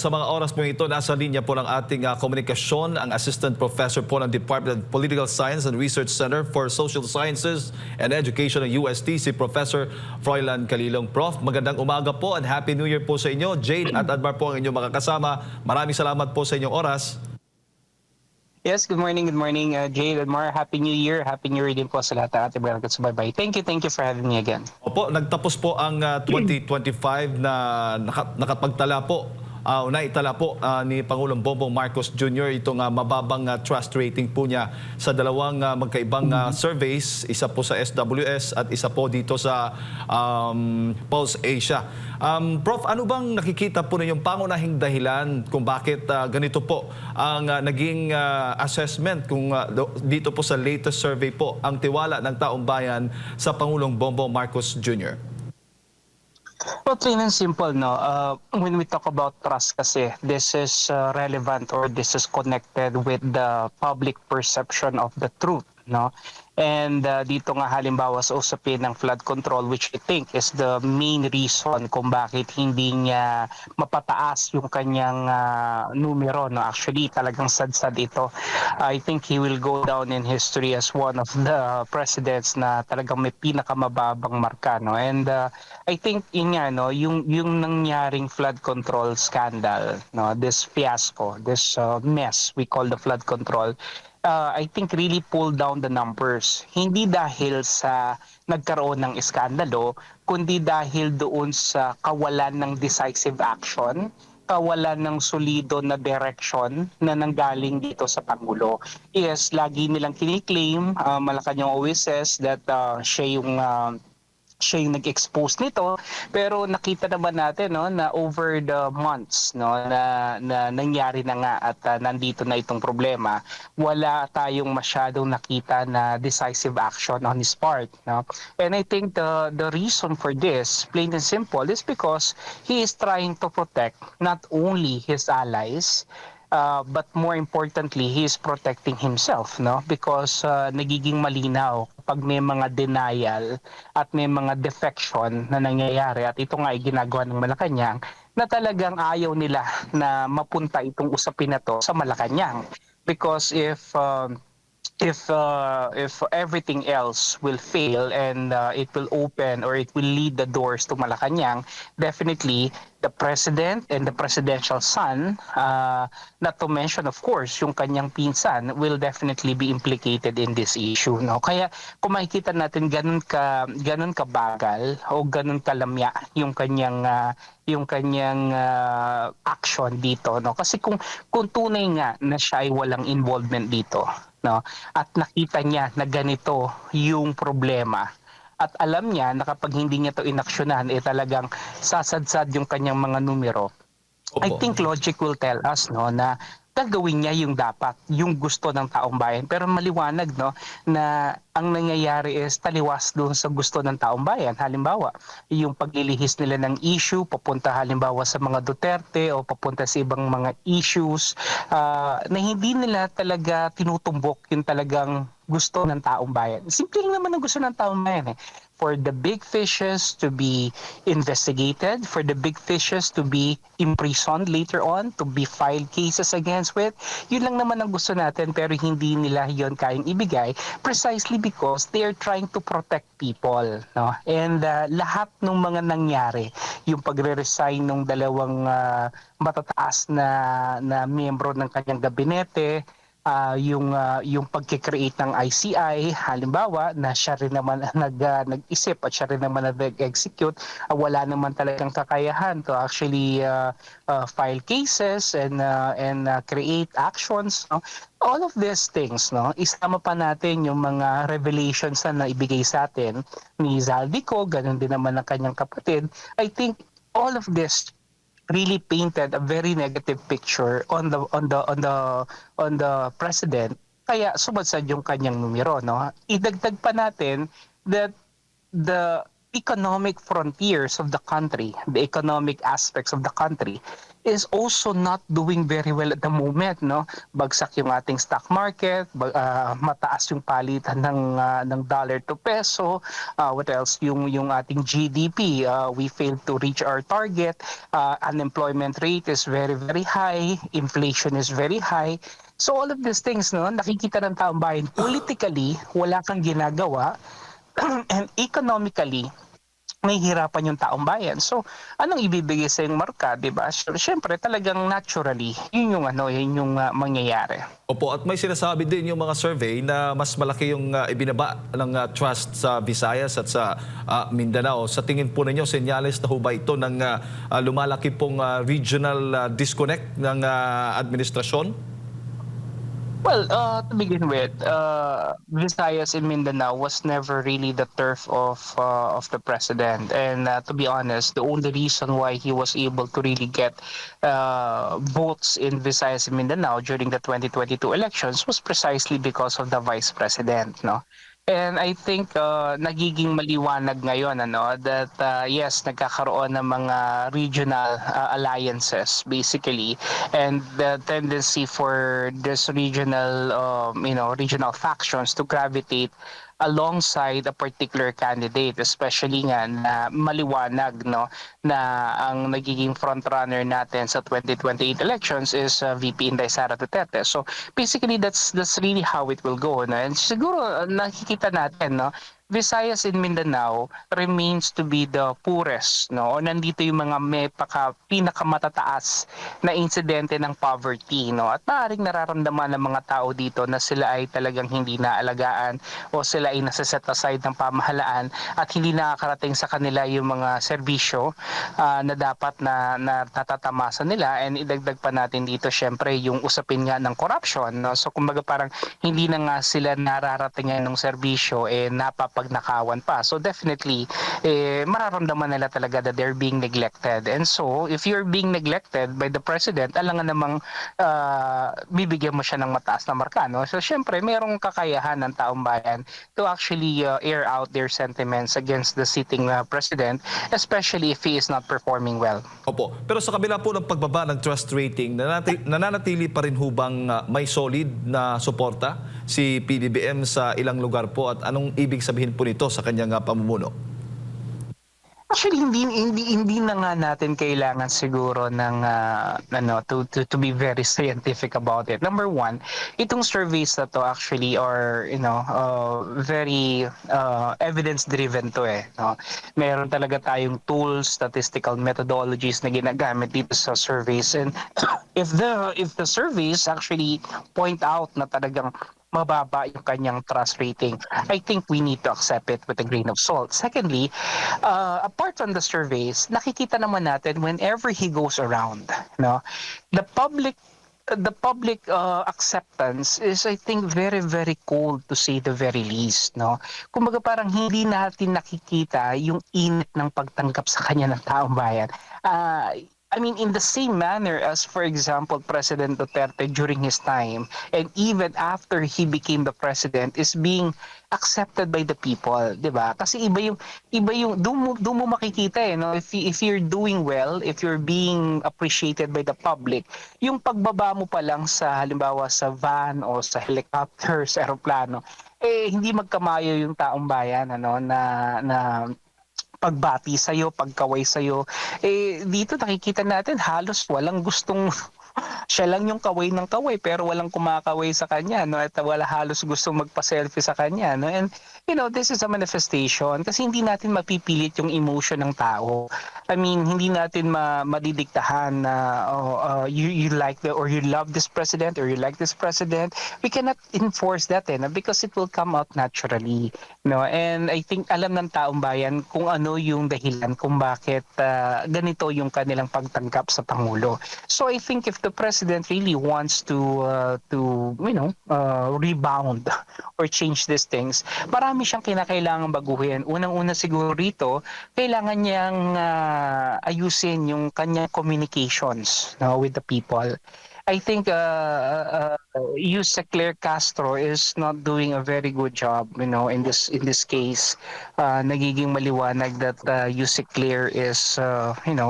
sa mga oras po ito, nasa linya po ng ating komunikasyon, ang Assistant Professor po ng Department of Political Science and Research Center for Social Sciences and Education ng UST, si Professor Froilan Calilong. Prof, magandang umaga po and Happy New Year po sa inyo. Jade at Admar po ang inyong makakasama. Maraming salamat po sa inyong oras. Yes, good morning, Jade, Admar. Happy New Year. Happy New Year din po sa lahat ng ating mga subaybay. Thank you for having me again. Opo, nagtapos po ang 2025 na nakapagtala po. Naitala po ni Pangulong Bongbong Marcos Jr. itong mababang trust rating po niya sa dalawang magkaibang surveys, isa po sa SWS at isa po dito sa Pulse Asia. Prof, ano bang nakikita po ninyong pangunahing dahilan kung bakit ganito po ang naging assessment kung dito po sa latest survey po ang tiwala ng taong bayan sa Pangulong Bongbong Marcos Jr.? Well, plain and simple, no. When we talk about trust kasi, this is relevant or this is connected with the public perception of the truth, no. And dito nga halimbawa sa usapin ng flood control, which I think is the main reason kung bakit hindi niya mapataas yung kanyang numero, no. Actually, talagang sad-sad ito. I think he will go down in history as one of the presidents na talagang may pinakamababang marka, no. And I think yun nga, no, yung nangyaring flood control scandal, no, this fiasco, this mess we call the flood control, I think really pulled down the numbers. Hindi dahil sa nagkaroon ng iskandalo, kundi dahil doon sa kawalan ng decisive action, kawalan ng solido na direction na nanggaling dito sa Pangulo. Yes, lagi nilang kiniklaim, Malacanang always says that siya yung nag-expose nito, pero nakita naman natin, no, na over the months, no, na nangyari na nga at nandito na itong problema, wala tayong masyadong nakita na decisive action on his part, no. And I think the reason for this, plain and simple, is because he is trying to protect not only his allies, but more importantly, he is protecting himself, no? Because nagiging malinaw pag may mga denial at may mga defection na nangyayari, at ito nga ay ginagawa ng Malacanang, na talagang ayaw nila na mapunta itong usapin na to sa Malacanang. Because if everything else will fail and it will open or it will lead the doors to Malacanang, definitely the president and the presidential son, not to mention of course yung kanyang pinsan, will definitely be implicated in this issue, no. Kaya kung makikita natin ganun ka bagal o ganun kalamya yung kanyang action dito, no. Kasi kung tunay nga na siya ay walang involvement dito, no, at nakita niya na ganito yung problema, at alam niya na kapag hindi niya to inaksyonan, talagang sasadsad yung kanyang mga numero. I think logic will tell us, no, na gagawin niya yung dapat, yung gusto ng taong bayan. Pero maliwanag, no, na ang nangyayari is taliwas doon sa gusto ng taong bayan. Halimbawa, yung paglilihis nila ng issue, papunta halimbawa sa mga Duterte o papunta sa ibang mga issues na hindi nila talaga tinutumbok yung talagang gusto ng taong bayan. Simple lang naman ang gusto ng taong bayan, eh. For the big fishes to be investigated, for the big fishes to be imprisoned later on, to be filed cases against with, yun lang naman ang gusto natin, pero hindi nila yon kayang ibigay precisely because they are trying to protect people, no? And lahat ng mga nangyari, yung pagre-resign ng dalawang matataas na miyembro ng kanyang gabinete, yung pagkikreate ng ICI, halimbawa, na siya rin naman nag-isip at siya rin naman nag-execute, wala naman talagang kakayahan to actually file cases and create actions, no? All of these things, no, isama pa natin yung mga revelations na naibigay sa atin ni Zaldico, ganun din naman ang kanyang kapatid. I think all of this really painted a very negative picture on the president, kaya sumadsad yung kanyang numero, no. Idagdag pa natin that the economic frontiers of the country, the economic aspects of the country, is also not doing very well at the moment, no? Bagsak yung ating stock market, mataas yung palitan ng dollar to peso. What else? Yung ating GDP, we failed to reach our target. Unemployment rate is very very high, inflation is very high. So all of these things, no, nakikita ng taong bayan, politically wala kang ginagawa, and economically nahihirapan yung taong bayan. So, anong ibibigay sa yung marka, 'di ba? So, syempre talagang naturally, yun yung yun yung mangyayari. Opo, at may sinasabi din yung mga survey na mas malaki yung ibinaba ng trust sa Visayas at sa Mindanao. Sa tingin po ninyo, senyales na ho ba ito ng lumalaki pong regional disconnect ng administrasyon? Well, to begin with, Visayas and Mindanao was never really the turf of the president. And to be honest, the only reason why he was able to really get votes in Visayas and Mindanao during the 2022 elections was precisely because of the vice president, no? And I think nagiging maliwanag ngayon that yes, nagkakaroon ng mga regional alliances basically, and the tendency for this regional regional factions to gravitate alongside a particular candidate, especially nga na maliwanag na ang nagiging front runner natin sa 2028 elections is VP Inday Sara Duterte. So basically that's really how it will go, no? And siguro nakikita natin, no, Visayas and Mindanao remains to be the poorest, no? O nandito yung mga may pinakamatataas na insidente ng poverty, no? At maaaring nararamdaman ng mga tao dito na sila ay talagang hindi naalagaan o sila ay nasa-set aside ng pamahalaan at hindi nakakarating sa kanila yung mga serbisyo na dapat na natatamasa nila. And idagdag pa natin dito syempre yung usapin nga ng corruption, no? So kumbaga parang hindi na nga sila nararatingan ng serbisyo, napapagnakawan pa. So definitely mararamdaman nila talaga that they're being neglected. And so if you're being neglected by the president, alangan namang bibigyan mo siya ng mataas na marka, no? So syempre merong kakayahan ng taong bayan to actually air out their sentiments against the sitting president, especially if he is not performing well. Opo. Pero sa kabila po ng pagbaba ng trust rating, nananatili pa rin hubang may solid na suporta si PBBM sa ilang lugar po, at anong ibig sabihin po nito sa kanyang pamumuno? Actually, hindi na nga natin kailangan siguro ng to be very scientific about it. Number one, itong surveys na to actually are very evidence driven to, no? Meron talaga tayong tools, statistical methodologies na ginagamit dito sa surveys, and if the surveys actually point out na talagang mababa yung kanyang trust rating, I think we need to accept it with a grain of salt. Secondly, apart from the surveys, nakikita naman natin whenever he goes around, no, the public acceptance is, I think, very very cold, to say the very least, no. Kumbaga parang hindi natin nakikita yung init ng pagtanggap sa kanya ng taong bayan. I mean, in the same manner as, for example, President Duterte during his time and even after he became the president is being accepted by the people, 'di ba? Kasi iba yung doon mo makikita, no, if you're doing well, if you're being appreciated by the public, yung pagbaba mo pa lang sa halimbawa sa van o sa helicopter, sa eroplano, hindi magkamayo yung taong bayan na pagbati sa'yo, pagkaway sa'yo. Dito nakikita natin halos walang gustong siya lang yung kaway ng kaway pero walang kumakaway sa kanya, no? At wala halos gustong magpa-selfie sa kanya, no? And this is a manifestation kasi hindi natin mapipilit yung emotion ng tao. I mean, hindi natin madidiktahan na you like or you love this president or you like this president. We cannot enforce that, because it will come out naturally, no? And I think alam ng taong bayan kung ano yung dahilan kung bakit ganito yung kanilang pagtanggap sa pangulo. So I think if the president really wants to rebound or change these things, marami siyang kinakailangan baguhin. Unang-una siguro rito, kailangan niyang ayusin yung kanyang communications, no, with the people. I think Yusek Claire Castro is not doing a very good job, in this case. Nagiging maliwanag that Yusek Claire is,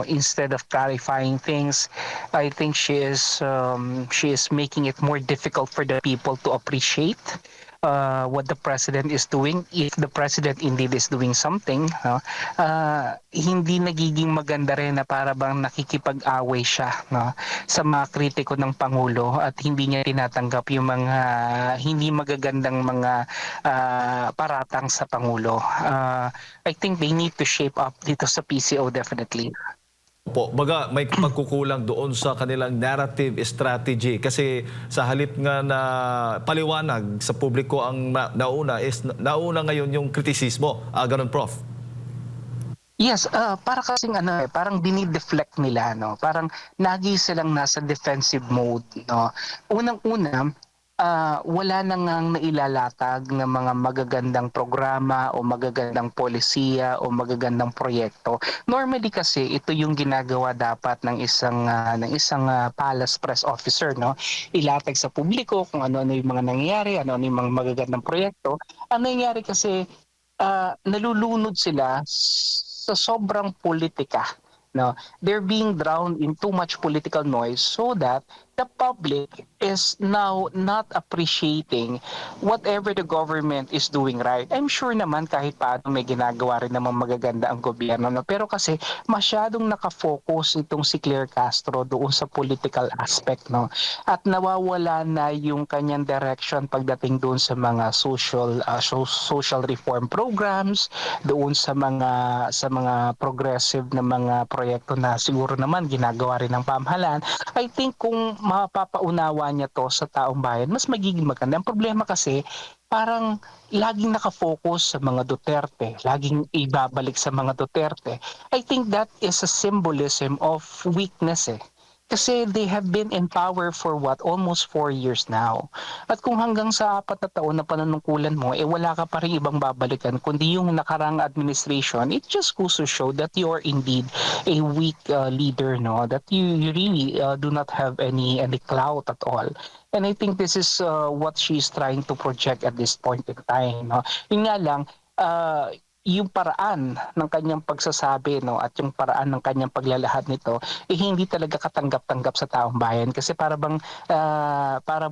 instead of clarifying things, I think she is making it more difficult for the people to appreciate what the president is doing. If the president indeed is doing something, hindi nagiging maganda rin na para bang nakikipag-away siya, no, sa mga kritiko ng Pangulo at hindi niya tinatanggap yung mga hindi magagandang mga paratang sa Pangulo. I think they need to shape up dito sa PCO definitely. Po, baga may pagkukulang doon sa kanilang narrative strategy kasi sa halip nga na paliwanag sa publiko ang nauna is nauna ngayon yung kritisismo. Ganun, Prof. Yes, para kasing parang dinideflect nila, no. Parang lagi silang nasa defensive mode, no. Unang-una, wala na ngang nailalatag ng mga magagandang programa o magagandang polisiya o magagandang proyekto. Normally kasi ito yung ginagawa dapat ng isang palace press officer, no. Ilatag sa publiko kung ano-ano yung mga nangyayari, ano-ano yung mga magagandang proyekto. Ang nangyayari kasi nalulunod sila sa sobrang politika, no. They're being drowned in too much political noise so that the public is now not appreciating whatever the government is doing right. I'm sure naman kahit paano may ginagawa rin naman magaganda ang gobyerno, no? Pero kasi masyadong nakafocus itong si Claire Castro doon sa political aspect, no? At nawawala na yung kanyang direction pagdating doon sa mga social reform programs, doon sa mga progressive na mga proyekto na siguro naman ginagawa rin ng pamahalaan. I think kung mapapaunawa niya to sa taong bayan, mas magiging maganda. Ang problema kasi, parang laging nakafocus sa mga Duterte, laging ibabalik sa mga Duterte. I think that is a symbolism of weakness eh. Kasi they have been in power for almost 4 years now. At kung hanggang sa 4 na taon na panunungkulan mo, wala ka pa rin ibang babalikan, kundi yung nakarang administration, it just goes to show that you are indeed a weak leader, no? That you really do not have any clout at all. And I think this is what she's trying to project at this point in time, no? Yun nga lang, yung paraan ng kanyang pagsasabi, no, at yung paraan ng kanyang paglalahad nito hindi talaga katanggap-tanggap sa taong bayan kasi parang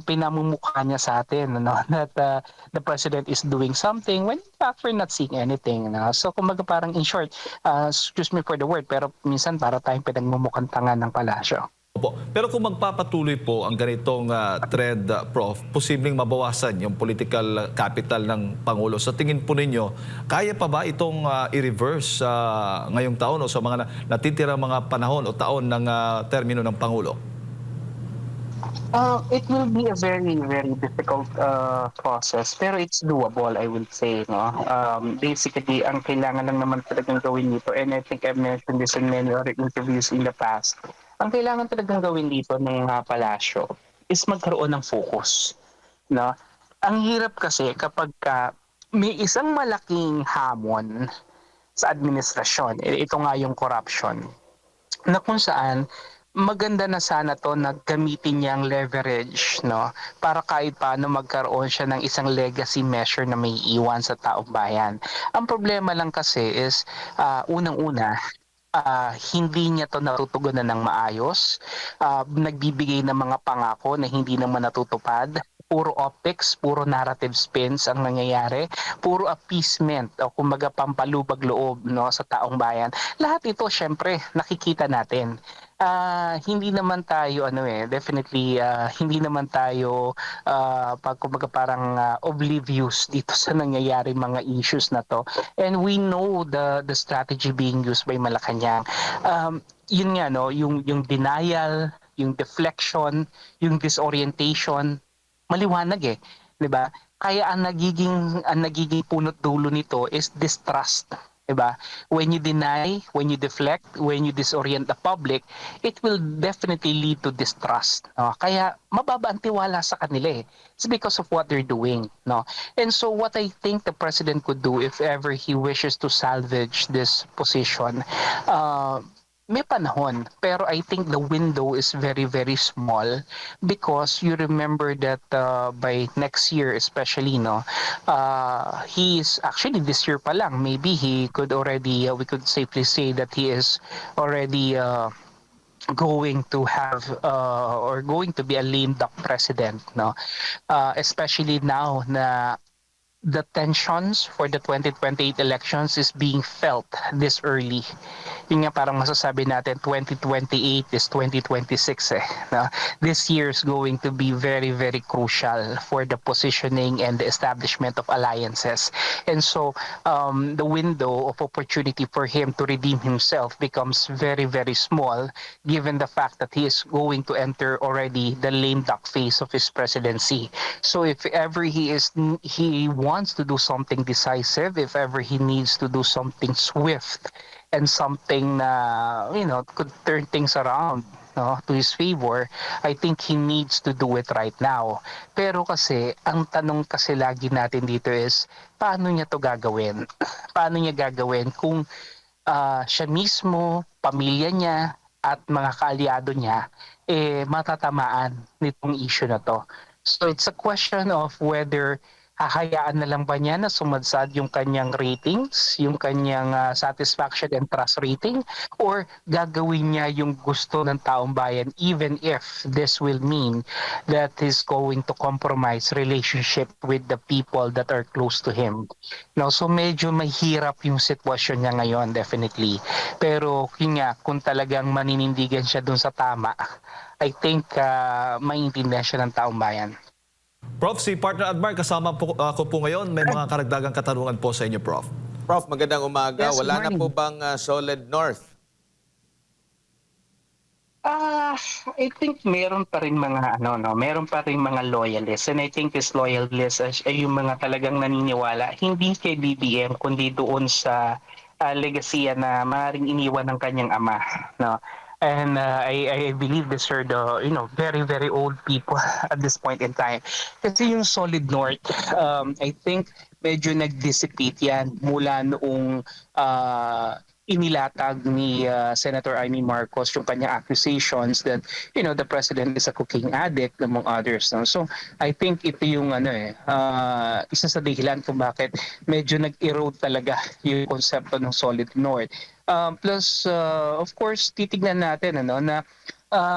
pinamumukha niya sa atin, no, that the president is doing something when in fact we're not seeing anything, no? So kumbaga parang in short, excuse me for the word, pero minsan para tayong pinagmumukhang tanga ng palasyo. Opo. Pero kung magpapatuloy po ang ganitong trend, Prof, posibleng mabawasan yung political capital ng Pangulo. Sa tingin po ninyo, kaya pa ba itong i-reverse ngayong taon o sa mga natitirang mga panahon o taon ng termino ng Pangulo? It will be a very, very difficult process, pero it's doable, I will say, no? Basically, ang kailangan lang naman talagang gawin dito, and I think I've mentioned this in many other interviews in the past, ang kailangan talagang gawin dito ng palasyo is magkaroon ng focus, no? Ang hirap kasi kapag may isang malaking hamon sa administrasyon, ito nga yung corruption, na kung saan maganda na sana to na gamitin niyang leverage, no, para kahit paano magkaroon siya ng isang legacy measure na may iwan sa taong bayan. Ang problema lang kasi is unang-una, hindi niya to natutugunan ng maayos, nagbibigay ng mga pangako na hindi naman natutupad, puro optics, puro narrative spins ang nangyayari, puro appeasement o kumbaga pampalubag loob, no, sa taong bayan. Lahat ito syempre nakikita natin. Hindi naman tayo definitely hindi naman tayo pag kumbaga parang oblivious dito sa nangyayari mga issues na to, and we know the strategy being used by Malacanang. Yun nga, no, yung denial, yung deflection, yung disorientation, maliwanag 'di ba? Kaya ang nagiging punot dulo nito is distrust, 'di ba? When you deny, when you deflect, when you disorient the public, it will definitely lead to distrust. No? Kaya mababa ang tiwala sa kanila eh. It's because of what they're doing, no? And so what I think the president could do if ever he wishes to salvage this position, may panahon, pero I think the window is very, very small because you remember that by next year especially, no, he is actually this year pa lang, maybe he could already, we could safely say that he is already going to have or going to be a lame duck president, no, especially now na the tensions for the 2028 elections is being felt this early. Yun nga parang masasabi natin 2028 is 2026 eh. No? This year is going to be very, very crucial for the positioning and the establishment of alliances. And so the window of opportunity for him to redeem himself becomes very, very small given the fact that he is going to enter already the lame duck phase of his presidency. So if ever he wants to do something decisive, if ever he needs to do something swift and something na could turn things around, no, to his favor, I think he needs to do it right now. Pero kasi ang tanong kasi lagi natin dito is paano niya to gagawin? Paano niya gagawin kung siya mismo, pamilya niya at mga kaalyado niya matatamaan nitong issue na to. So it's a question of whether hahayaan na lang ba niya na sumadsad yung kanyang ratings, yung kanyang satisfaction and trust rating, or gagawin niya yung gusto ng taong bayan even if this will mean that he's going to compromise relationship with the people that are close to him. No, so medyo mahirap yung sitwasyon niya ngayon definitely. Pero yun nga, kung talagang maninindigan siya dun sa tama, I think maintindihan siya ng taong bayan. Prof, si Partner Admar, kasama po, ako po ngayon. May mga karagdagang katanungan po sa inyo, Prof. Prof, magandang umaga. Yes, good Wala na morning. po bang Solid North? I think meron pa rin mga meron pa rin mga loyalists, and I think this loyalists ay yung mga talagang naniniwala hindi kay BBM kundi doon sa legasiya na maaaring iniwan ng kanyang ama, no. And I believe these are the very, very old people at this point in time. Kasi yung Solid North, I think medyo nag-dissipate yan mula noong inilatag ni Senator Amy Marcos yung kanyang accusations that the president is a cocaine addict among others, no? So I think ito yung isa sa dahilan kung bakit medyo nag-erode talaga yung konsepto ng Solid North. Plus of course titignan natin na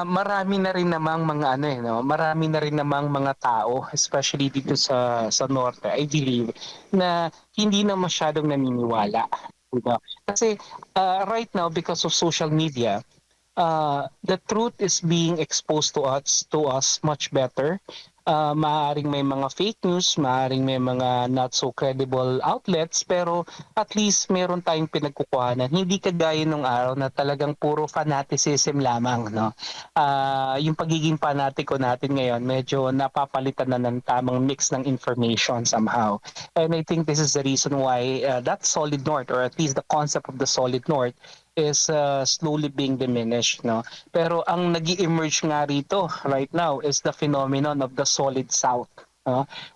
marami na rin namang mga marami na rin namang mga tao especially dito sa norte, I believe, na hindi na masyadong naniniwala. Diba? Kasi right now because of social media, the truth is being exposed to us much better. Maaaring may mga fake news, maaaring may mga not so credible outlets, pero at least meron tayong pinagkukuhanan. Hindi kagaya nung araw na talagang puro fanaticism lamang, no? Yung pagiging fanatiko natin ngayon, medyo napapalitan na ng tamang mix ng information somehow. And I think this is the reason why that Solid North, or at least the concept of the Solid North, is slowly being diminished, no. Pero ang nag-emerge nga rito right now is the phenomenon of the Solid South,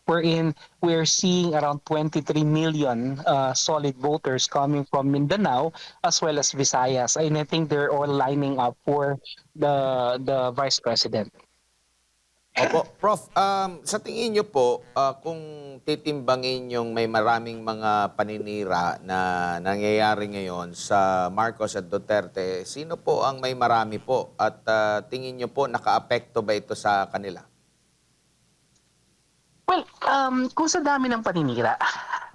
wherein we're seeing around 23 million solid voters coming from Mindanao as well as Visayas, and I think they're all lining up for the vice president. Opo, Prof, sa tingin niyo po, kung titimbangin yung may maraming mga paninira na nangyayari ngayon sa Marcos at Duterte, sino po ang may marami po? At tingin niyo po, nakaapekto ba ito sa kanila? Well, kung sa dami ng paninira,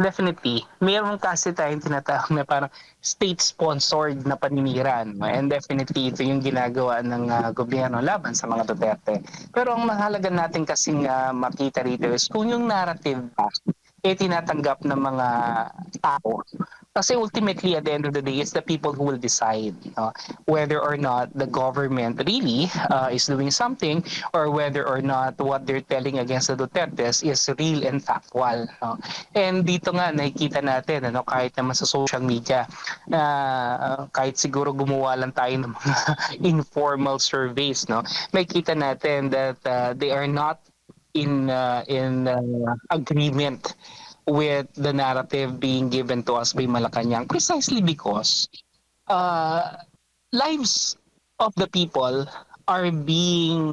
definitely, meron kasi tayong tinatawag na parang state-sponsored na paninira. No? And definitely, ito yung ginagawa ng gobyerno laban sa mga Duterte. Pero ang mahalaga natin kasing makita rito is kung yung narrative ba, tinatanggap ng mga tao. Kasi ultimately, at the end of the day, it's the people who will decide whether or not the government really is doing something, or whether or not what they're telling against the Dutertes is real and factual. No? And dito nga, nakikita natin, kahit naman sa social media, kahit siguro gumawa lang tayo ng mga informal surveys, makikita natin that they are not in agreement with the narrative being given to us by Malacanang, precisely because uh, lives of the people are being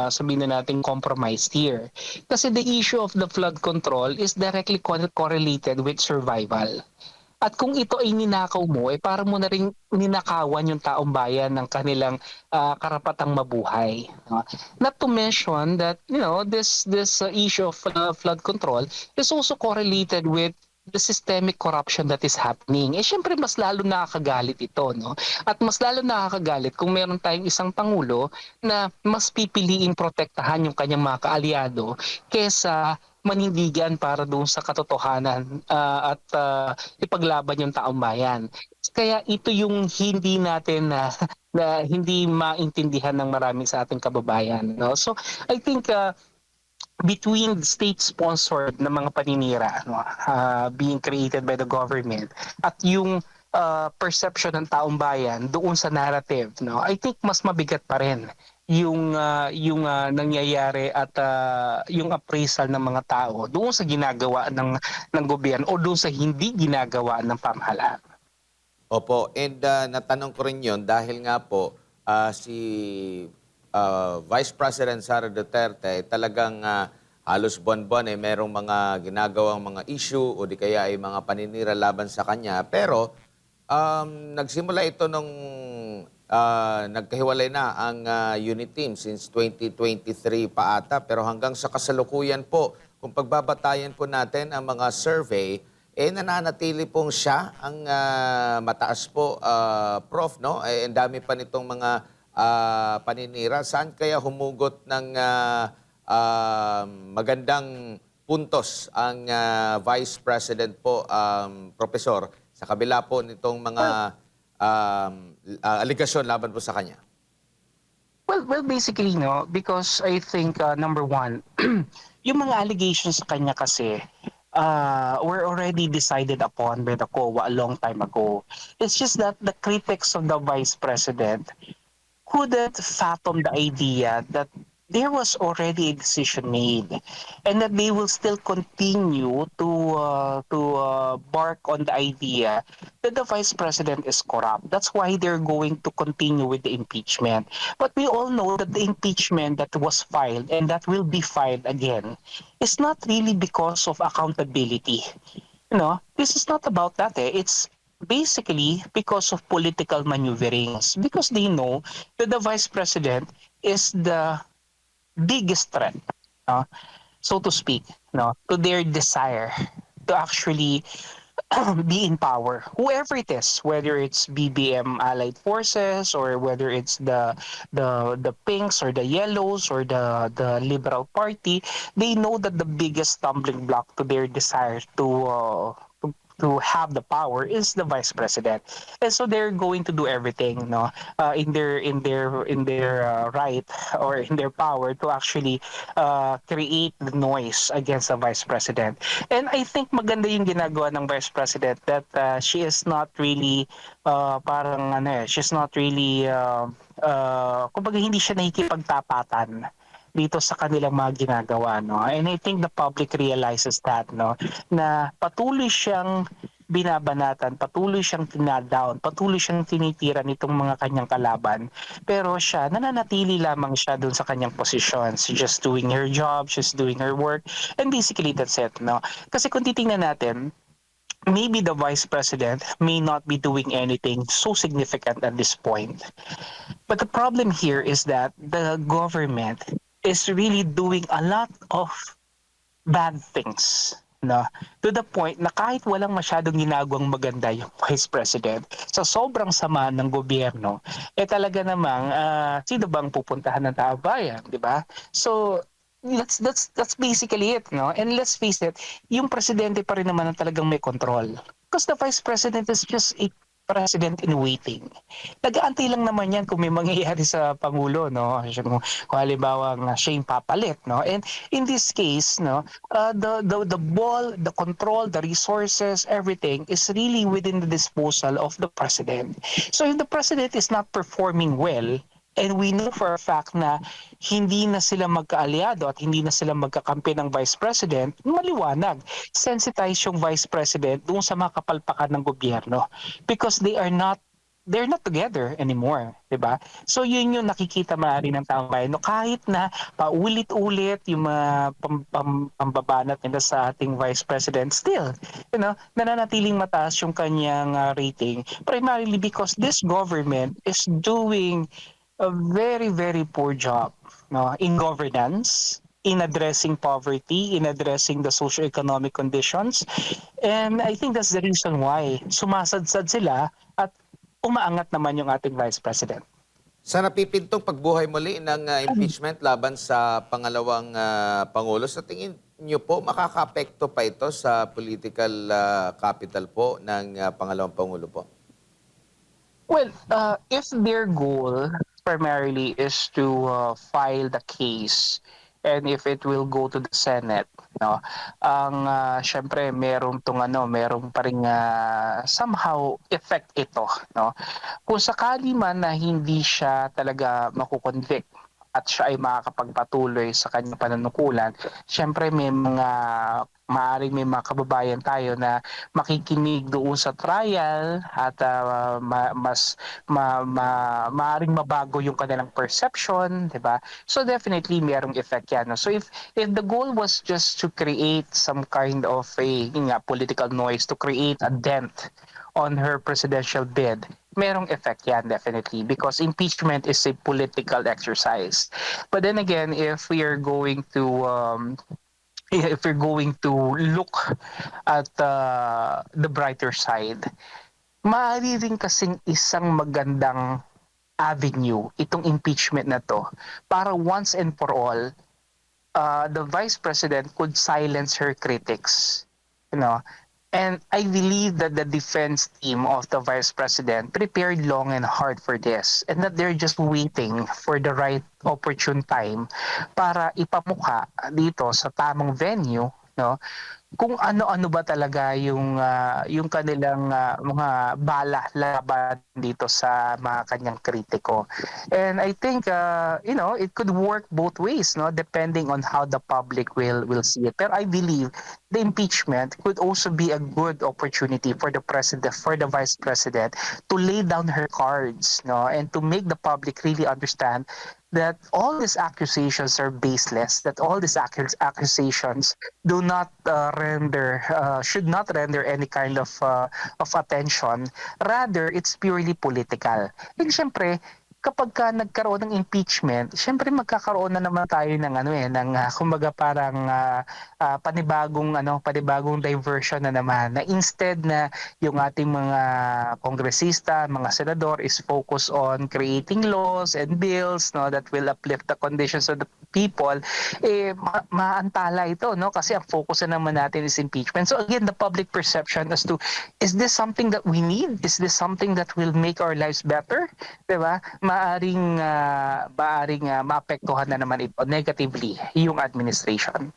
sabihin na natin compromised here. Kasi the issue of the flood control is directly correlated with survival. At kung ito ay ninakaw mo, para mo na rin ninakawan yung taong bayan ng kanilang karapatang mabuhay. No? Not to mention that, this issue of flood control is also correlated with the systemic corruption that is happening. Syempre mas lalo nakakagalit ito, no? At mas lalo nakakagalit kung meron tayong isang pangulo na mas pipiliing protektahan yung kanyang mga kaalyado kesa manindigan para doon sa katotohanan at ipaglaban yung taong bayan. Kaya ito yung hindi natin na hindi maintindihan ng marami sa ating kababayan, no? So I think between state-sponsored na mga paninira, no, being created by the government at yung perception ng taong bayan doon sa narrative, no, I think mas mabigat pa rin yung nangyayari at yung appraisal ng mga tao doon sa ginagawa ng gobyerno o doon sa hindi ginagawa ng pamahalaan. Opo, and natanong ko rin yun dahil nga po si Vice President Sara Duterte talagang halos buwan-buwan merong mga ginagawang mga issue o di kaya ay mga paninira laban sa kanya. Pero nagsimula ito nung nagkahiwalay na ang unit team since 2023 pa ata. Pero hanggang sa kasalukuyan po, kung pagbabatayan po natin ang mga survey, nananatili pong siya ang mataas po, Prof, no? Ang dami pa nitong mga paninira. Saan kaya humugot ng magandang puntos ang Vice President po, Professor, sa kabila po nitong mga aligasyon laban po sa kanya? Well, basically, no, because I think number one, yung mga allegations sa kanya kasi were already decided upon by the COA a long time ago. It's just that the critics of the vice president couldn't fathom the idea that there was already a decision made and that they will still continue to bark on the idea that the vice president is corrupt. That's why they're going to continue with the impeachment. But we all know that the impeachment that was filed and that will be filed again is not really because of accountability. This is not about that. It's basically because of political maneuverings, because they know that the vice president is the biggest threat, uh, so to speak, to their desire to actually be in power, whoever it is, whether it's BBM Allied Forces or whether it's the Pinks or the Yellows or the Liberal Party. They know that the biggest stumbling block to their desire to have the power is the vice president, and so they're going to do everything, in their right or in their power to actually create the noise against the vice president. And I think maganda yung ginagawa ng vice president that she is not really she's not really kumbaga hindi siya nakikipagtapatan dito sa kanilang mga ginagawa, no? And I think the public realizes that, no, na patuloy siyang binabanatan, patuloy siyang tinadown, patuloy siyang tinitira nitong mga kanyang kalaban. Pero siya, nananatili lamang siya doon sa kanyang posisyon. She's just doing her job, she's doing her work, and basically that's it, no? Kasi kung titingnan natin, maybe the vice president may not be doing anything so significant at this point. But the problem here is that the government is really doing a lot of bad things, no? To the point na kahit walang masyadong ginagawang maganda yung vice president, sa sobrang sama ng gobyerno, talaga namang sino bang pupuntahan ng taong bayan, di ba? So that's basically it, no? And let's face it, yung presidente pa rin naman ang talagang may control. Because the vice president is just a president in waiting. Nag-aantay lang naman yan kung may mangyayari sa Pangulo, no? Kung halimbawa siya yung papalit, no? And in this case, no, the ball, the control, the resources, everything is really within the disposal of the president. So if the president is not performing well, and we know for a fact na hindi na sila magkaalyado at hindi na sila magkakampi ng vice president, maliwanag. Sensitize yung vice president doon sa mga kapalpakan ng gobyerno because they are not they're not together anymore, 'di ba? So yun yung nakikita maaari ng taong bayan. No, kahit na paulit-ulit yung mga pambabanat nila sa ating Vice President, still, nananatiling mataas yung kanyang rating, primarily because this government is doing a very, very poor job, no, in governance, in addressing poverty, in addressing the socio-economic conditions. And I think that's the reason why sumasadsad sila at umaangat naman yung ating Vice President. Sa napipintong pagbuhay muli ng impeachment laban sa pangalawang Pangulo, sa tingin niyo po, makakaapekto pa ito sa political capital po ng pangalawang Pangulo po? Well, if their goal primarily is to file the case and if it will go to the Senate, no, ang syempre merong pa ring somehow effect ito, no. Kung sakali man na hindi siya talaga makukonvict at siya ay makakapagpatuloy sa kanyang panunungkulan, syempre maaaring may mga kababayan tayo na makikinig doon sa trial at maaaring mabago yung kanilang perception, 'di ba? So definitely merong effect 'yan. No? So if the goal was just to create some kind of political noise, to create a dent on her presidential bid, merong effect yan definitely because impeachment is a political exercise. But then again, if we're going to look at the brighter side, maaari rin kasing isang magandang avenue itong impeachment na to para once and for all the vice president could silence her critics, you know. And I believe that the defense team of the vice president prepared long and hard for this and that they're just waiting for the right opportune time para ipamukha dito sa tamang venue, no, kung ano-ano ba talaga yung kanilang mga bala laban dito sa mga kanyang kritiko. And I think it could work both ways, no, depending on how the public will see it. Pero I believe the impeachment could also be a good opportunity for the president, for the vice president to lay down her cards, no, and to make the public really understand that all these accusations are baseless, that all these accusations do not should not render any kind of attention. Rather, it's purely political. And syempre, kapag ka nagkaroon ng impeachment, syempre magkakaroon na naman tayo ng kumbaga parang panibagong diversion na naman, na instead na yung ating mga kongresista, mga senador is focused on creating laws and bills, no, that will uplift the conditions of the people, maantala ito, no, kasi ang focus na naman natin is impeachment. So again, the public perception as to, is this something that we need? Is this something that will make our lives better? Diba? Maaring maapektuhan na naman ito negatively yung administration.